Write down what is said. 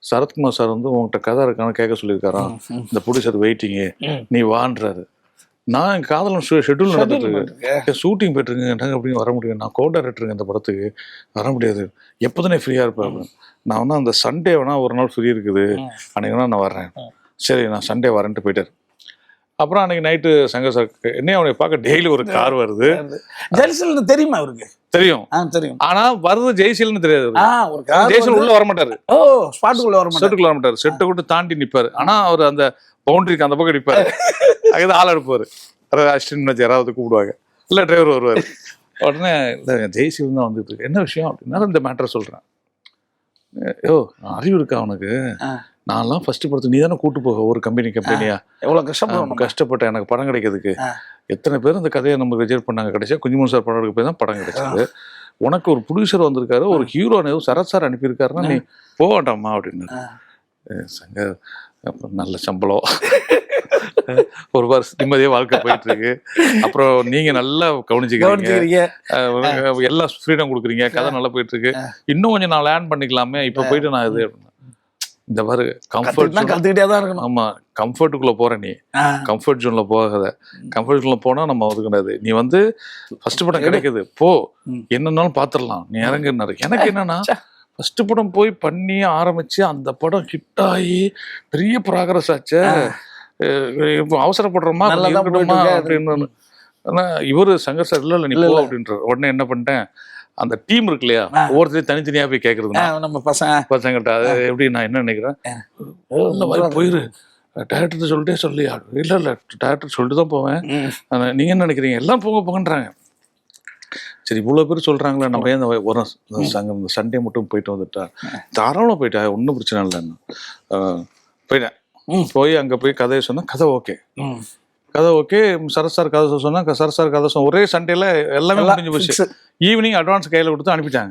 Sarathkumar sir வந்து உங்கள்கிட்ட கதை இருக்கான்னு கேட்க சொல்லியிருக்காராம். இந்த ப்ரொடியூசர் வெயிட்டிங்கு, நீ வான்றாரு. நான் என் காதலும் ஷெட்யூல் நடந்துட்டு இருக்கு, ஷூட்டிங் போயிட்டுருங்க அப்படின்னு வர முடியும், நான் கோ டைரக்டருங்க இந்த படத்துக்கு வர முடியாது, எப்போ தானே ஃப்ரீயாக இருப்பேன். நான் வேணா அந்த சண்டே வேணா ஒரு நாள் ஃப்ரீ இருக்குது, அன்றைக்கி வேணா நான் வர்றேன். சரி நான் சண்டே வரேன்ட்டு போயிட்டார். அப்புறம் அன்றைக்கி நைட்டு சங்கர் சார் என்னைய அவனை பார்க்க டெய்லி ஒரு கார் வருது. ஜெயசீலன் தெரியுமா அவருக்கு? தெரியும் தெரியும். ஆனா வருது ஜெயசீலன்னு தெரியாது. ஜெயசீலன் உள்ள வரமாட்டாரு, ஸ்பாட்டுக்குள்ள வரமாட்டாரு, செட்டுக்குள்ள வரமாட்டாரு, செட்டை கூட தாண்டி நிப்பாரு. ஆனா அவர் அந்த பவுண்டரிக்கு அந்த பக்கம் நிப்பாரு, அங்கதான் ஆள் எடுப்பாரு. அசிஸ்டன்ட் யாராவது கூப்பிடுவாங்க, இல்ல டிரைவர் வருவாரு. உடனே ஜெயசீலன் தான் வந்துட்டு இருக்கு, என்ன விஷயம் அப்படின்னா இந்த மேட்டரை சொல்றேன். யோ அறிவு இருக்கா அவனுக்கு, நான்லாம் ஃபர்ஸ்ட் படத்துக்கு நீ தானே கூட்டு போக ஒரு கம்பெனியா, எவ்வளவு கஷ்டப்பட்டேன் எனக்கு படம் கிடைக்கிறதுக்கு. எத்தனை பேர் இந்த கதையை நமக்கு ரிஜெக்ட் பண்ணாங்க, கிடைச்சா குஞ்சுமன் சார் படம் எடுக்க போய் தான் படம் கிடைச்சது. உனக்கு ஒரு ப்ரொடியூசர் வந்திருக்காரு, ஒரு ஹீரோ சரத் சார் அனுப்பியிருக்காருன்னா நீ போக வேண்டாமா அப்படின்னு. சங்கர் நல்ல சம்பளம், ஒரு வருஷம் நிம்மதியாக வாழ்க்கை போயிட்டு இருக்கு, அப்புறம் நீங்க நல்லா கவனிச்சுக்கிறீங்க, எல்லா ஃப்ரீடம் கொடுக்குறீங்க, கதை நல்லா போயிட்டு இருக்கு, இன்னும் கொஞ்சம் நான் லேர்ன் பண்ணிக்கலாமே, இப்போ போயிட்டு நான் இது இந்த மாதிரி கம்ஃபர்ட் கத்துக்கிட்டே தான் இருக்கணும். ஆமா, கம்ஃபர்ட்டுக்குள்ள போற நீ கம்ஃபர்ட் ஜோன்ல போகாத. கம்ஃபர்ட் ஜோன்ல போனா நம்ம ஒதுக்கிடாது. நீ வந்து ஃபர்ஸ்ட் படம் கிடைக்குது போ, என்னன்னாலும் பாத்துடலாம், நீ இறங்குனாரு. எனக்கு என்னன்னா ஃபர்ஸ்ட் படம் போய் பண்ணி ஆரம்பிச்சு அந்த படம் ஹிட் ஆகி பெரிய ப்ராக்ரஸ் ஆச்சு, இப்போ அவசரப்படுறோமா அப்படின்னு. ஆனா இவரு சங்கர் சார் இல்ல நீ போ அப்படின்றாரு. உடனே என்ன பண்ணிட்டேன், அந்த டீம் இருக்கு இல்லையா, ஒவ்வொருத்தரையும் தனித்தனியா போய் கேட்கறது நம்ம பசங்கிட்ட. அது எப்படி நான் என்ன நினைக்கிறேன், இந்த மாதிரி போயிரு டேரக்டர் சொல்லிட்டே சொல்லியா, இல்ல டேரக்டர் சொல்லிட்டு தான் போவேன், நீங்க என்ன நினைக்கிறீங்க, எல்லாம் போங்கன்றாங்க. சரி இவ்வளவு பேர் சொல்றாங்களே, நம்ம ஏன் ஒரு இந்த சண்டே மட்டும் போயிட்டு வந்துட்டா, தாராளமா போயிட்டா ஒன்றும் பிரச்சனை இல்லைன்னு போயிட்டேன். போய் அங்க போய் கதையை சொன்னா கதை ஓகே, சரத் சார் கதை சொன்னா சரத் சார் கதை சொன்ன ஒரே சண்டேல எல்லாமே முடிஞ்சு போச்சு. ஈவினிங் அட்வான்ஸ் கையில கொடுத்து அனுப்பிட்டாங்க.